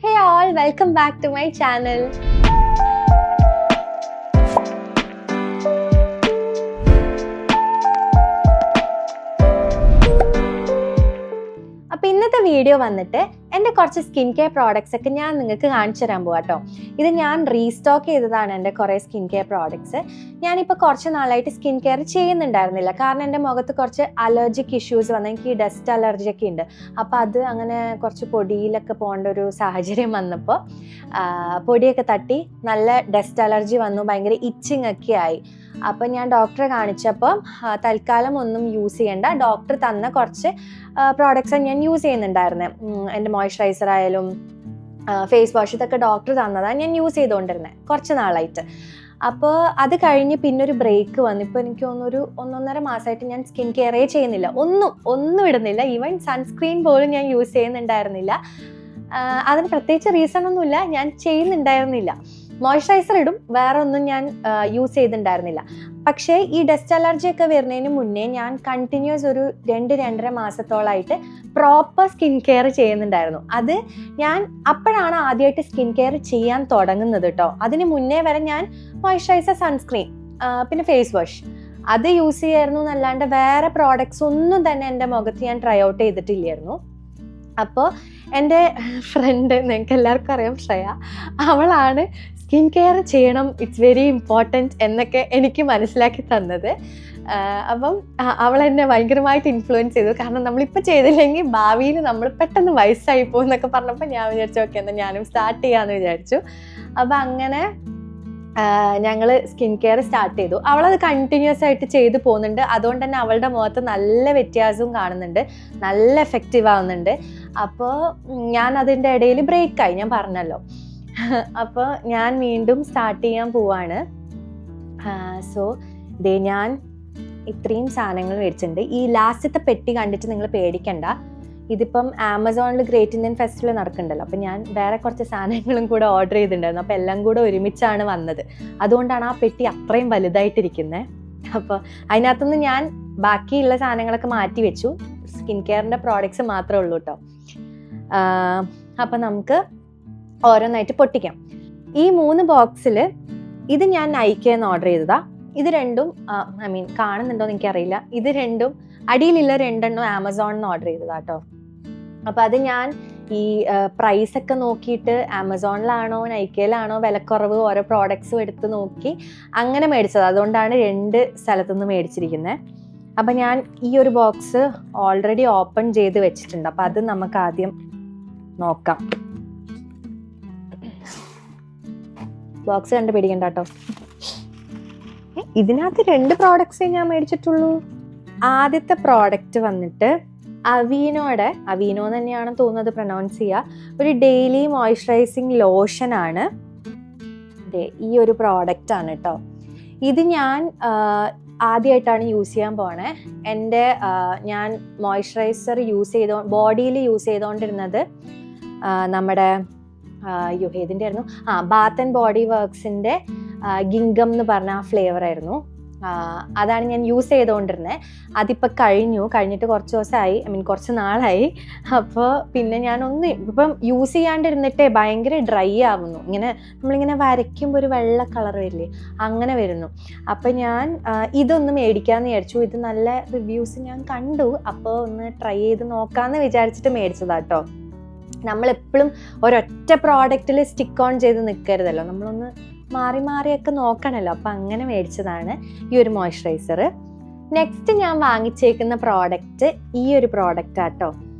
Hey all, welcome back to my channel. അപ്പോൾ ഇന്നത്തെ video വന്നിട്ട് എൻ്റെ കുറച്ച് സ്കിൻ കെയർ പ്രോഡക്ട്സ് ഒക്കെ ഞാൻ നിങ്ങൾക്ക് കാണിച്ചു തരാൻ പോകാം കേട്ടോ. ഇത് ഞാൻ റീസ്റ്റോക്ക് ചെയ്തതാണ് എൻ്റെ കുറേ സ്കിൻ കെയർ പ്രോഡക്ട്സ്. ഞാനിപ്പോൾ കുറച്ച് നാളായിട്ട് സ്കിൻ കെയർ ചെയ്യുന്നുണ്ടായിരുന്നില്ല, കാരണം എൻ്റെ മുഖത്ത് കുറച്ച് അലർജിക് ഇഷ്യൂസ് വന്നു. എനിക്ക് ഡസ്റ്റ് അലർജി ഒക്കെ ഉണ്ട്. അപ്പോൾ അത് അങ്ങനെ കുറച്ച് പൊടിയിലൊക്കെ പോകേണ്ട ഒരു സാഹചര്യം വന്നപ്പോൾ പൊടിയൊക്കെ തട്ടി നല്ല ഡസ്റ്റ് അലർജി വന്നു, ഭയങ്കര ഇച്ചിങ് ഒക്കെ ആയി. അപ്പം ഞാൻ ഡോക്ടറെ കാണിച്ചപ്പോൾ തൽക്കാലം ഒന്നും യൂസ് ചെയ്യേണ്ട, ഡോക്ടർ തന്ന കുറച്ച് പ്രോഡക്ട്സാണ് ഞാൻ യൂസ് ചെയ്യുന്നുണ്ടായിരുന്നത്. എൻ്റെ മോയ്സ്ചറൈസർ ആയാലും ഫേസ് വാഷ്, ഇതൊക്കെ ഡോക്ടർ തന്നതാണ് ഞാൻ യൂസ് ചെയ്തുകൊണ്ടിരുന്നത് കുറച്ച് നാളായിട്ട്. അപ്പോൾ അത് കഴിഞ്ഞ് പിന്നൊരു ബ്രേക്ക് വന്നു. ഇപ്പോൾ എനിക്ക് തോന്നുന്നു 1.5 മാസമായിട്ട് ഞാൻ സ്കിൻ കെയറേ ചെയ്യുന്നില്ല, ഒന്നും ഇടുന്നില്ല. ഈവൻ സൺസ്ക്രീൻ പോലും ഞാൻ യൂസ് ചെയ്യുന്നുണ്ടായിരുന്നില്ല. അതിന് പ്രത്യേകിച്ച് റീസൺ ഒന്നുമില്ല, ഞാൻ ചെയ്യുന്നുണ്ടായിരുന്നില്ല. മോയ്സ്ചറൈസർ ഇടും, വേറെ ഒന്നും ഞാൻ യൂസ് ചെയ്തിട്ടുണ്ടായിരുന്നില്ല. പക്ഷേ ഈ ഡസ്റ്റ് അലർജി ഒക്കെ വരുന്നതിന് മുന്നേ ഞാൻ കണ്ടിന്യൂസ് ഒരു 2-2.5 മാസത്തോളമായിട്ട് പ്രോപ്പർ സ്കിൻ കെയർ ചെയ്യുന്നുണ്ടായിരുന്നു. അത് ഞാൻ അപ്പോഴാണ് ആദ്യമായിട്ട് സ്കിൻ കെയർ ചെയ്യാൻ തുടങ്ങുന്നത് കേട്ടോ. അതിന് മുന്നേ വരെ ഞാൻ മോയ്സ്ചറൈസർ, സൺസ്ക്രീൻ, പിന്നെ ഫേസ് വാഷ് അത് യൂസ് ചെയ്യായിരുന്നു എന്നല്ലാണ്ട് വേറെ പ്രോഡക്ട്സ് ഒന്നും തന്നെ എൻ്റെ മുഖത്ത് ഞാൻ ട്രൈ ഔട്ട് ചെയ്തിട്ടില്ലായിരുന്നു. അപ്പോൾ എൻ്റെ ഫ്രണ്ട്, നിങ്ങൾക്ക് എല്ലാവർക്കും അറിയാം, ശ്രേയ, അവളാണ് സ്കിൻ കെയർ ചെയ്യണം, ഇറ്റ്സ് വെരി ഇമ്പോർട്ടൻറ്റ് എന്നൊക്കെ എനിക്ക് മനസ്സിലാക്കി തന്നത്. അപ്പം അവൾ എന്നെ ഭയങ്കരമായിട്ട് ഇൻഫ്ലുവൻസ് ചെയ്തു. കാരണം നമ്മളിപ്പോൾ ചെയ്തില്ലെങ്കിൽ ഭാവിയിൽ നമ്മൾ പെട്ടെന്ന് വയസ്സായി പോകും എന്നൊക്കെ പറഞ്ഞപ്പോൾ ഞാൻ വിചാരിച്ചു ഓക്കെ എന്നാൽ ഞാനും സ്റ്റാർട്ട് ചെയ്യാമെന്ന് വിചാരിച്ചു. അപ്പം അങ്ങനെ ഞങ്ങൾ സ്കിൻ കെയർ സ്റ്റാർട്ട് ചെയ്തു. അവളത് കണ്ടിന്യൂസ് ആയിട്ട് ചെയ്തു പോകുന്നുണ്ട്. അതുകൊണ്ട് തന്നെ അവളുടെ മുഖത്ത് നല്ല വ്യത്യാസവും കാണുന്നുണ്ട്, നല്ല എഫക്റ്റീവ് ആവുന്നുണ്ട്. അപ്പോൾ ഞാൻ അതിൻ്റെ ഇടയിൽ ബ്രേക്കായി, ഞാൻ പറഞ്ഞല്ലോ. അപ്പോൾ ഞാൻ വീണ്ടും സ്റ്റാർട്ട് ചെയ്യാൻ പോവാണ്. സോ ദേ ഞാൻ ഇത്രയും സാധനങ്ങൾ മേടിച്ചിട്ടുണ്ട്. ഈ ലാസ്റ്റത്തെ പെട്ടി കണ്ടിട്ട് നിങ്ങൾ പേടിക്കണ്ട. ഇതിപ്പം ആമസോണിൽ ഗ്രേറ്റ് ഇന്ത്യൻ ഫെസ്റ്റിവൽ നടക്കുന്നുണ്ടല്ലോ, അപ്പം ഞാൻ വേറെ കുറച്ച് സാധനങ്ങളും കൂടെ ഓർഡർ ചെയ്തിട്ടുണ്ടായിരുന്നു. അപ്പോൾ എല്ലാം കൂടെ ഒരുമിച്ചാണ് വന്നത്. അതുകൊണ്ടാണ് ആ പെട്ടി അത്രയും വലുതായിട്ടിരിക്കുന്നത്. അപ്പോൾ അതിനകത്തുനിന്ന് ഞാൻ ബാക്കിയുള്ള സാധനങ്ങളൊക്കെ മാറ്റി വെച്ചു. സ്കിൻ കെയറിൻ്റെ പ്രോഡക്ട്സ് മാത്രമേ ഉള്ളൂ കേട്ടോ. അപ്പം നമുക്ക് ഓരോന്നായിട്ട് പൊട്ടിക്കാം. ഈ 3 ബോക്സിൽ ഇത് ഞാൻ നൈക്കയിൽ നിന്ന് ഓർഡർ ചെയ്തതാ. ഇത് രണ്ടും കാണുന്നുണ്ടോ എന്ന് എനിക്കറിയില്ല. ഇത് രണ്ടും അടിയിലുള്ള 2 ആമസോണിൽ നിന്ന് ഓർഡർ ചെയ്തതാ കേട്ടോ. അപ്പോൾ അത് ഞാൻ ഈ പ്രൈസൊക്കെ നോക്കിയിട്ട് ആമസോണിലാണോ നൈക്കയിലാണോ വിലക്കുറവ് ഓരോ പ്രോഡക്ട്സും എടുത്ത് നോക്കി അങ്ങനെ മേടിച്ചത്. അതുകൊണ്ടാണ് 2 സ്ഥലത്തുനിന്ന് മേടിച്ചിരിക്കുന്നത്. അപ്പം ഞാൻ ഈ ഒരു ബോക്സ് ഓൾറെഡി ഓപ്പൺ ചെയ്ത് വെച്ചിട്ടുണ്ട്. അപ്പം അത് നമുക്ക് ആദ്യം നോക്കാം. ബോക്സ് കണ്ട് പേടിക്കണ്ട കേട്ടോ. ഇതിനകത്ത് 2 പ്രോഡക്ട്സേ ഞാൻ മേടിച്ചിട്ടുള്ളൂ. ആദ്യത്തെ പ്രോഡക്റ്റ് വന്നിട്ട് അവീനോ തന്നെയാണ് തോന്നുന്നത് പ്രൊനൗൺസ് ചെയ്യുക. ഒരു ഡെയിലി മോയ്സ്ചറൈസിങ് ലോഷൻ ആണ്. ഈ ഒരു പ്രോഡക്റ്റ് ആണ് കേട്ടോ. ഇത് ഞാൻ ആദ്യമായിട്ടാണ് യൂസ് ചെയ്യാൻ പോണേ. ഞാൻ മോയ്സ്ചറൈസർ ബോഡിയിൽ യൂസ് ചെയ്തുകൊണ്ടിരുന്നത് നമ്മുടെ ഏതിൻ്റെ ആയിരുന്നു, ബാത്ത് ആൻഡ് ബോഡി വർക്ക്സിൻ്റെ ഗിങ്കം എന്ന് പറഞ്ഞ ആ ഫ്ലേവർ ആയിരുന്നു. അതാണ് ഞാൻ യൂസ് ചെയ്തുകൊണ്ടിരുന്നത്. അതിപ്പോൾ കഴിഞ്ഞിട്ട് കുറച്ച് നാളായി. അപ്പോൾ പിന്നെ ഇപ്പം യൂസ് ചെയ്യാണ്ടിരുന്നിട്ടേ ഭയങ്കര ഡ്രൈ ആവുന്നു. നമ്മളിങ്ങനെ വരയ്ക്കുമ്പോൾ ഒരു വെള്ള കളർ വരില്ലേ, അങ്ങനെ വരുന്നു. അപ്പം ഞാൻ ഇതൊന്ന് മേടിക്കാമെന്ന് വിചാരിച്ചു. ഇത് നല്ല റിവ്യൂസ് ഞാൻ കണ്ടു, അപ്പോൾ ഒന്ന് ട്രൈ ചെയ്ത് നോക്കാമെന്ന് വിചാരിച്ചിട്ട് മേടിച്ചതാട്ടോ. നമ്മളെപ്പോഴും ഒരൊറ്റ പ്രോഡക്റ്റിൽ സ്റ്റിക്ക് ഓൺ ചെയ്ത് നിൽക്കരുതല്ലോ, നമ്മളൊന്ന് മാറിയൊക്കെ നോക്കണമല്ലോ. അപ്പം അങ്ങനെ മേടിച്ചതാണ് ഈ ഒരു മോയ്സ്ചറൈസർ. നെക്സ്റ്റ് ഞാൻ വാങ്ങിച്ചേക്കുന്ന പ്രോഡക്റ്റ് ഈ ഒരു പ്രോഡക്റ്റ് ആട്ടോ.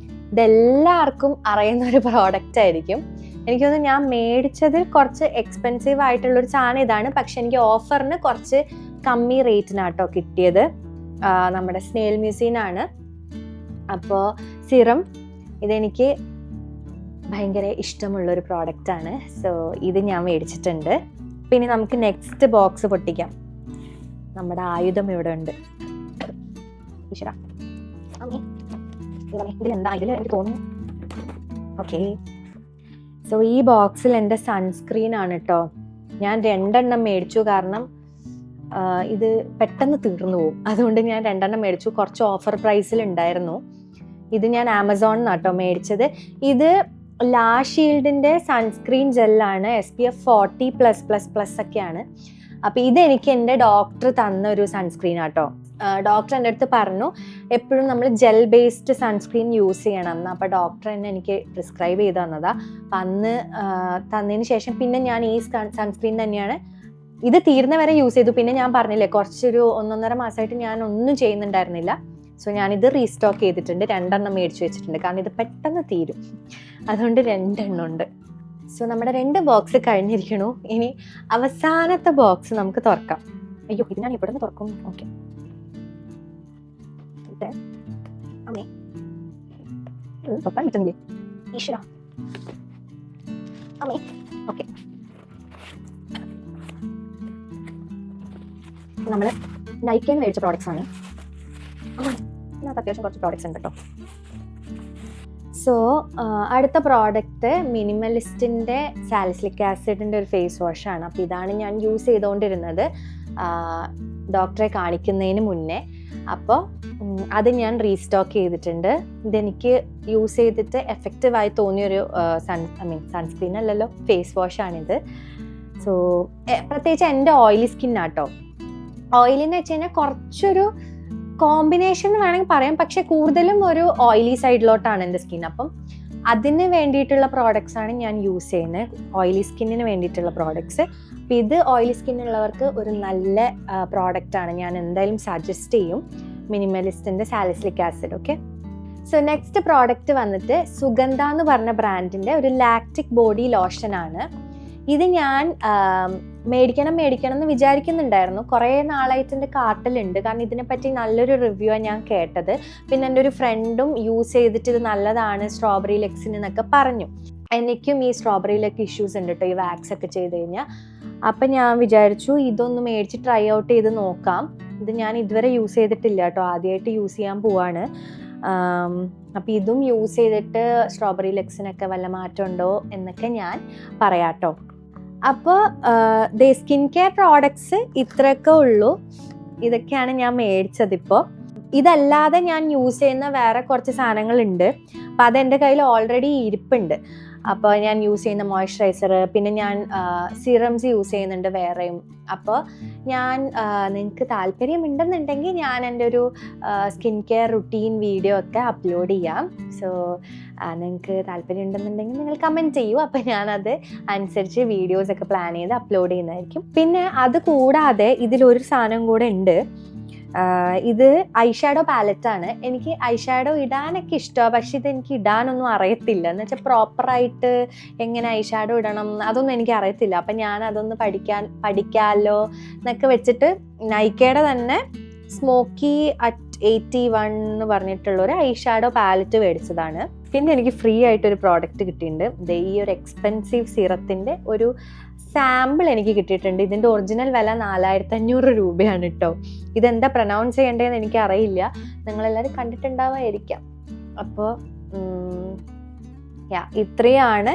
ഇതെല്ലാവർക്കും അറിയുന്ന ഒരു പ്രോഡക്റ്റ് ആയിരിക്കും. എനിക്ക് തോന്നുന്നു ഞാൻ മേടിച്ചതിൽ കുറച്ച് എക്സ്പെൻസീവ് ആയിട്ടുള്ളൊരു സാധനം ഇതാണ്. പക്ഷെ എനിക്ക് ഓഫറിന് കുറച്ച് കമ്മി റേറ്റിനാട്ടോ കിട്ടിയത്. നമ്മുടെ സ്നെയിൽ മ്യൂസിനാണ്. അപ്പോൾ സിറം ഇതെനിക്ക് ഭയങ്കര ഇഷ്ടമുള്ളൊരു പ്രോഡക്റ്റാണ്. സോ ഇത് ഞാൻ മേടിച്ചിട്ടുണ്ട്. പിന്നെ നമുക്ക് നെക്സ്റ്റ് ബോക്സ് പൊട്ടിക്കാം. നമ്മുടെ ആയുധം ഇവിടെ ഉണ്ട്. ഇതിലെന്താ എനിക്ക് തോന്നുന്നു. ഓക്കെ, സോ ഈ ബോക്സിൽ എൻ്റെ സൺസ്ക്രീൻ ആണ് കേട്ടോ. ഞാൻ 2 മേടിച്ചു, കാരണം ഇത് പെട്ടെന്ന് തീർന്നു പോകും. അതുകൊണ്ട് ഞാൻ 2 മേടിച്ചു. കുറച്ച് ഓഫർ പ്രൈസിൽ ഉണ്ടായിരുന്നു. ഇത് ഞാൻ ആമസോണിൽ നിന്നാട്ടോ മേടിച്ചത്. ഇത് ലാ ഷീൽഡിൻ്റെ സൺസ്ക്രീൻ ജെല്ലാണ്. SPF 40+++ ഒക്കെയാണ്. അപ്പോൾ ഇതെനിക്ക് എൻ്റെ ഡോക്ടർ തന്ന ഒരു സൺസ്ക്രീൻ ആട്ടോ. ഡോക്ടർ എൻ്റെ അടുത്ത് പറഞ്ഞു എപ്പോഴും നമ്മൾ ജെൽ ബേസ്ഡ് സൺസ്ക്രീൻ യൂസ് ചെയ്യണം എന്ന്. അപ്പോൾ ഡോക്ടർ തന്നെ എനിക്ക് പ്രിസ്ക്രൈബ് ചെയ്ത് തന്നതാണ്. അപ്പം അന്ന് തന്നതിന് ശേഷം പിന്നെ ഞാൻ ഈ സൺസ്ക്രീൻ തന്നെയാണ് ഇത് തീർന്ന വരെ യൂസ് ചെയ്തു. പിന്നെ ഞാൻ പറഞ്ഞില്ലേ കുറച്ചൊരു 1.5 മാസമായിട്ട് ഞാൻ ഒന്നും ചെയ്യുന്നുണ്ടായിരുന്നില്ല. സോ ഞാനിത് റീസ്റ്റോക്ക് ചെയ്തിട്ടുണ്ട്. 2 എണ്ണം മേടിച്ച് വെച്ചിട്ടുണ്ട്, കാരണം ഇത് പെട്ടെന്ന് തീരും. അതുകൊണ്ട് 2 എണ്ണം ഉണ്ട്. സോ നമ്മുടെ 2 ബോക്സ് കഴിഞ്ഞിരിക്കണു. ഇനി അവസാനത്തെ ബോക്സ് നമുക്ക് തുറക്കാം. അയ്യോ, ഇത് ഞാൻ ഇവിടെ നിന്ന് തുറക്കും. ഓക്കെ, ഈശ്വര അമ്മേ. ഓക്കെ, നമ്മൾ നൈക്കേന്ന് മേടിച്ച പ്രോഡക്ട്സ് ആണ്. ഇതിനകത്ത് അത്യാവശ്യം കുറച്ച് പ്രോഡക്ട്സ് ഉണ്ട് കേട്ടോ. സോ അടുത്ത പ്രോഡക്റ്റ് മിനിമലിസ്റ്റിൻ്റെ സാലിസിലിക് ആസിഡിൻ്റെ ഒരു ഫേസ് വാഷാണ്. അപ്പോൾ ഇതാണ് ഞാൻ യൂസ് ചെയ്തുകൊണ്ടിരുന്നത് ഡോക്ടറെ കാണിക്കുന്നതിന് മുന്നേ. അപ്പോൾ അത് ഞാൻ റീസ്റ്റോക്ക് ചെയ്തിട്ടുണ്ട്. ഇതെനിക്ക് യൂസ് ചെയ്തിട്ട് എഫക്റ്റീവായി തോന്നിയൊരു സൺസ്ക്രീൻ അല്ലല്ലോ, ഫേസ് വാഷാണിത്. സോ പ്രത്യേകിച്ച് എൻ്റെ ഓയിലി സ്കിന്നാട്ടോ. ഓയിലി എന്ന് വെച്ച് കഴിഞ്ഞാൽ കുറച്ചൊരു കോമ്പിനേഷൻ വേണമെങ്കിൽ പറയാം, പക്ഷെ കൂടുതലും ഒരു ഓയിലി സൈഡിലോട്ടാണ് എൻ്റെ സ്കിൻ. അപ്പം അതിന് വേണ്ടിയിട്ടുള്ള പ്രോഡക്ട്സ് ആണ് ഞാൻ യൂസ് ചെയ്യുന്നത്, ഓയിലി സ്കിന്നിന് വേണ്ടിയിട്ടുള്ള പ്രോഡക്ട്സ്. അപ്പം ഇത് ഓയിലി സ്കിന്നുള്ളവർക്ക് ഒരു നല്ല പ്രോഡക്റ്റാണ്, ഞാൻ എന്തായാലും സജസ്റ്റ് ചെയ്യും, മിനിമലിസ്റ്റിൻ്റെ salicylic acid. Okay, so next product വന്നിട്ട് സുഗന്ധ എന്ന് പറഞ്ഞ ബ്രാൻഡിൻ്റെ ഒരു ലാക്റ്റിക് ബോഡി ലോഷനാണ്. ഇത് ഞാൻ മേടിക്കണം എന്ന് വിചാരിക്കുന്നുണ്ടായിരുന്നു. കുറേ നാളായിട്ട് എൻ്റെ കാർട്ടിലുണ്ട്, കാരണം ഇതിനെപ്പറ്റി നല്ലൊരു റിവ്യൂ ആണ് ഞാൻ കേട്ടത്. പിന്നെ എൻ്റെ ഒരു ഫ്രണ്ടും യൂസ് ചെയ്തിട്ട് ഇത് നല്ലതാണ് സ്ട്രോബെറി ലെഗ്സിന് എന്നൊക്കെ പറഞ്ഞു. എനിക്കും ഈ സ്ട്രോബെറി ലെഗ് ഇഷ്യൂസ് ഉണ്ട് കേട്ടോ, ഈ വാക്സ് ഒക്കെ ചെയ്ത് കഴിഞ്ഞാൽ. അപ്പം ഞാൻ വിചാരിച്ചു ഇതൊന്ന് മേടിച്ച് ട്രൈ ഔട്ട് ചെയ്ത് നോക്കാം. ഇത് ഞാൻ ഇതുവരെ യൂസ് ചെയ്തിട്ടില്ല കേട്ടോ, ആദ്യമായിട്ട് യൂസ് ചെയ്യാൻ പോവാണ്. അപ്പോൾ ഇതും യൂസ് ചെയ്തിട്ട് സ്ട്രോബെറി ലെഗ്സിനൊക്കെ വല്ല മാറ്റം ഉണ്ടോ എന്നൊക്കെ ഞാൻ പറയാം കേട്ടോ. അപ്പോൾ സ്കിൻ കെയർ പ്രോഡക്ട്സ് ഇത്രയൊക്കെ ഉള്ളൂ. ഇതൊക്കെയാണ് ഞാൻ മേടിച്ചതിപ്പോൾ. ഇതല്ലാതെ ഞാൻ യൂസ് ചെയ്യുന്ന വേറെ കുറച്ച് സാധനങ്ങളുണ്ട്. അപ്പോൾ അതെൻ്റെ കയ്യിൽ ഓൾറെഡി ഇരിപ്പുണ്ട്. അപ്പോൾ ഞാൻ യൂസ് ചെയ്യുന്ന മോയ്സ്ചറൈസർ, പിന്നെ ഞാൻ സിറംസ് യൂസ് ചെയ്യുന്നുണ്ട് വേറെയും. അപ്പോൾ ഞാൻ നിങ്ങൾക്ക് താല്പര്യമുണ്ടെന്നുണ്ടെങ്കിൽ ഞാൻ എൻ്റെ ഒരു സ്കിൻ കെയർ റുട്ടീൻ വീഡിയോ ഒക്കെ അപ്ലോഡ് ചെയ്യാം. സോ നിങ്ങൾക്ക് താല്പര്യം ഉണ്ടെന്നുണ്ടെങ്കിൽ നിങ്ങൾ കമൻറ്റ് ചെയ്യൂ. അപ്പോൾ ഞാനത് അനുസരിച്ച് വീഡിയോസൊക്കെ പ്ലാൻ ചെയ്ത് അപ്ലോഡ് ചെയ്യുന്നതായിരിക്കും. പിന്നെ അത് കൂടാതെ ഇതിലൊരു സാധനം കൂടെ ഉണ്ട്. ഇത് ഐഷാഡോ പാലറ്റാണ്. എനിക്ക് ഐഷാഡോ ഇടാനൊക്കെ ഇഷ്ടമാണ്, പക്ഷെ ഇതെനിക്ക് ഇടാനൊന്നും അറിയത്തില്ല. എന്ന് വെച്ചാൽ പ്രോപ്പറായിട്ട് എങ്ങനെ ഐഷാഡോ ഇടണം അതൊന്നും എനിക്ക് അറിയത്തില്ല. അപ്പം ഞാൻ അതൊന്ന് പഠിക്കാമല്ലോ എന്നൊക്കെ വെച്ചിട്ട് നൈക്കയുടെ തന്നെ സ്മോക്കി അറ്റ് 81 എന്ന് പറഞ്ഞിട്ടുള്ളൊരു ഐഷാഡോ പാലറ്റ് മേടിച്ചതാണ്. പിന്നെ എനിക്ക് ഫ്രീ ആയിട്ടൊരു പ്രോഡക്റ്റ് കിട്ടിയിട്ടുണ്ട്. ഈ ഒരു എക്സ്പെൻസീവ് സിറത്തിൻ്റെ ഒരു സാമ്പിൾ എനിക്ക് കിട്ടിയിട്ടുണ്ട്. ഇതിൻ്റെ ഒറിജിനൽ വില 4500 രൂപയാണ് കേട്ടോ. ഇതെന്താ പ്രൊനൗൺസ് ചെയ്യേണ്ടതെന്ന് എനിക്കറിയില്ല, നിങ്ങളെല്ലാവരും കണ്ടിട്ടുണ്ടാവായിരിക്കാം. അപ്പോൾ ഇത്രയാണ്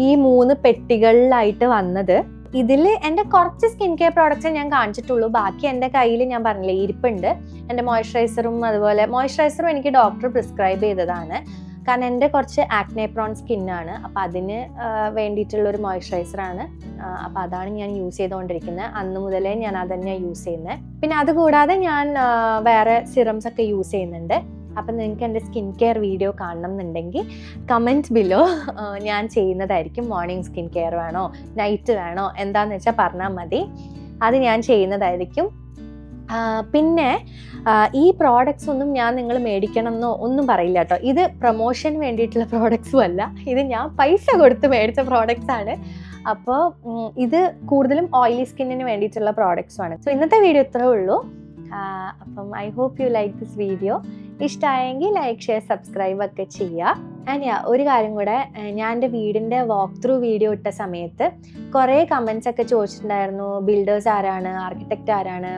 ഈ 3 പെട്ടികളിലായിട്ട് വന്നത്. ഇതിൽ എൻ്റെ കുറച്ച് സ്കിൻ കെയർ പ്രോഡക്റ്റ്സേ ഞാൻ കാണിച്ചിട്ടുള്ളൂ. ബാക്കി എൻ്റെ കയ്യിൽ ഞാൻ പറഞ്ഞില്ലേ ഇരിപ്പുണ്ട്. എൻ്റെ മോയ്സ്ചറൈസറും, അതുപോലെ മോയ്സ്ചറൈസറും എനിക്ക് ഡോക്ടർ പ്രിസ്ക്രൈബ് ചെയ്തതാണ്, കാരണം എൻ്റെ കുറച്ച് ആക്നെ പ്രോൺ സ്കിന്നാണ്. അപ്പോൾ അതിന് വേണ്ടിയിട്ടുള്ളൊരു മോയ്സ്ചറൈസറാണ്. അപ്പോൾ അതാണ് ഞാൻ യൂസ് ചെയ്തുകൊണ്ടിരിക്കുന്നത്. അന്ന് മുതലേ ഞാൻ അത് തന്നെയാണ് യൂസ് ചെയ്യുന്നത്. പിന്നെ അതുകൂടാതെ ഞാൻ വേറെ സിറംസ് ഒക്കെ യൂസ് ചെയ്യുന്നുണ്ട്. അപ്പം നിങ്ങൾക്ക് എൻ്റെ സ്കിൻ കെയർ വീഡിയോ കാണണം എന്നുണ്ടെങ്കിൽ കമൻറ്റ് ബിലോ ഞാൻ ചെയ്യുന്നതായിരിക്കും. മോർണിംഗ് സ്കിൻ കെയർ വേണോ നൈറ്റ് വേണോ എന്താണെന്ന് വെച്ചാൽ പറഞ്ഞാൽ മതി, അത് ഞാൻ ചെയ്യുന്നതായിരിക്കും. പിന്നെ ഈ പ്രോഡക്ട്സ് ഒന്നും ഞാൻ നിങ്ങൾ മേടിക്കണം എന്നോ ഒന്നും പറയില്ല കേട്ടോ. ഇത് പ്രൊമോഷന് വേണ്ടിയിട്ടുള്ള പ്രോഡക്ട്സും അല്ല, ഇത് ഞാൻ പൈസ കൊടുത്ത് മേടിച്ച പ്രോഡക്ട്സ് ആണ്. അപ്പോൾ ഇത് കൂടുതലും ഓയിലി സ്കിന്നിന് വേണ്ടിയിട്ടുള്ള പ്രോഡക്ട്സുമാണ്. സോ ഇന്നത്തെ വീഡിയോ ഇത്രേ ഉള്ളൂ. അപ്പം I hope you like this video. ഇഷ്ടമായെങ്കിൽ ലൈക്ക്, ഷെയർ, സബ്സ്ക്രൈബ് ഒക്കെ ചെയ്യുക. ആൻഡ് ഒരു കാര്യം കൂടെ, ഞാൻ എൻ്റെ വീടിൻ്റെ വാക്ക് ത്രൂ വീഡിയോ ഇട്ട സമയത്ത് കുറേ കമൻസ് ഒക്കെ ചോദിച്ചിട്ടുണ്ടായിരുന്നു. ബിൽഡേഴ്സ് ആരാണ്, ആർക്കിടെക്റ്റ് ആരാണ്,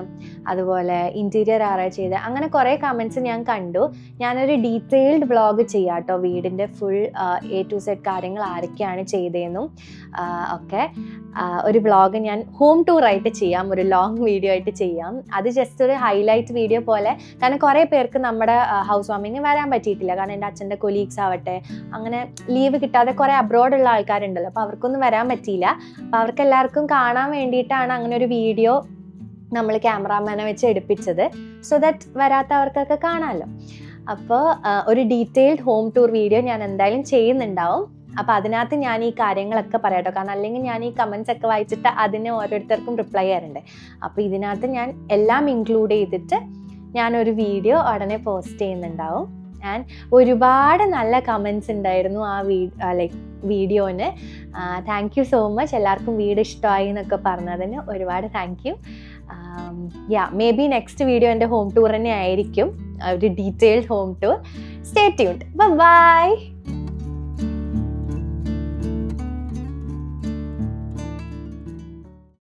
അതുപോലെ ഇൻറ്റീരിയർ ആരാ ചെയ്തത്, അങ്ങനെ കുറേ കമൻസ് ഞാൻ കണ്ടു. ഞാനൊരു ഡീറ്റെയിൽഡ് വ്ളോഗ് ചെയ്യാം കേട്ടോ, വീടിൻ്റെ ഫുൾ A to Z കാര്യങ്ങൾ ആരൊക്കെയാണ് ചെയ്തതെന്നും ഒക്കെ ഒരു വ്ളോഗ് ഞാൻ ഹോം ടൂർ ആയിട്ട് ചെയ്യാം, ഒരു ലോങ് വീഡിയോ ആയിട്ട് ചെയ്യാം. അത് ജസ്റ്റ് ഒരു ഹൈലൈറ്റ് വീഡിയോ പോലെ, കാരണം കുറേ പേർക്ക് നമ്മുടെ ഹൗസ് വാമിങ്ങിന് വരാൻ പറ്റിയിട്ടില്ല. കാരണം എൻ്റെ അച്ഛൻ്റെ കൊലീഗ്സ് ആവട്ടെ, അങ്ങനെ ലീവ് കിട്ടാതെ കുറേ അബ്രോഡുള്ള ആൾക്കാരുണ്ടല്ലോ, അപ്പോൾ അവർക്കൊന്നും വരാൻ പറ്റിയില്ല. അപ്പോൾ അവർക്ക് എല്ലാവർക്കും കാണാൻ വേണ്ടിയിട്ടാണ് അങ്ങനെ ഒരു വീഡിയോ നമ്മൾ ക്യാമറാമാനെ വെച്ച് എടുപ്പിച്ചത്, സോ ദാറ്റ് വരാത്തവർക്കൊക്കെ കാണാമല്ലോ. അപ്പോൾ ഒരു ഡീറ്റെയിൽഡ് ഹോം ടൂർ വീഡിയോ ഞാൻ എന്തായാലും ചെയ്യുന്നുണ്ടാവും. അപ്പോൾ അതിനകത്ത് ഞാൻ ഈ കാര്യങ്ങളൊക്കെ പറയാട്ടോ, കാരണം അല്ലെങ്കിൽ ഞാൻ ഈ കമൻസ് ഒക്കെ വായിച്ചിട്ട് അതിന് ഓരോരുത്തർക്കും റിപ്ലൈ ചെയ്യാറുണ്ട്. അപ്പോൾ ഇതിനകത്ത് ഞാൻ എല്ലാം ഇൻക്ലൂഡ് ചെയ്തിട്ട് ഞാനൊരു വീഡിയോ ഉടനെ പോസ്റ്റ് ചെയ്യുന്നുണ്ടാവും. ആൻഡ് ഒരുപാട് നല്ല കമൻസ് ഉണ്ടായിരുന്നു ആ വീഡിയോന്. Thank you so much. എല്ലാവർക്കും വീഡിയോ ഇഷ്ടമായി എന്നൊക്കെ പറഞ്ഞതിന് ഒരുപാട് thank you. Maybe next video എൻ്റെ ഹോം ടൂർ തന്നെ ആയിരിക്കും, ഒരു detailed home tour. Stay tuned. By.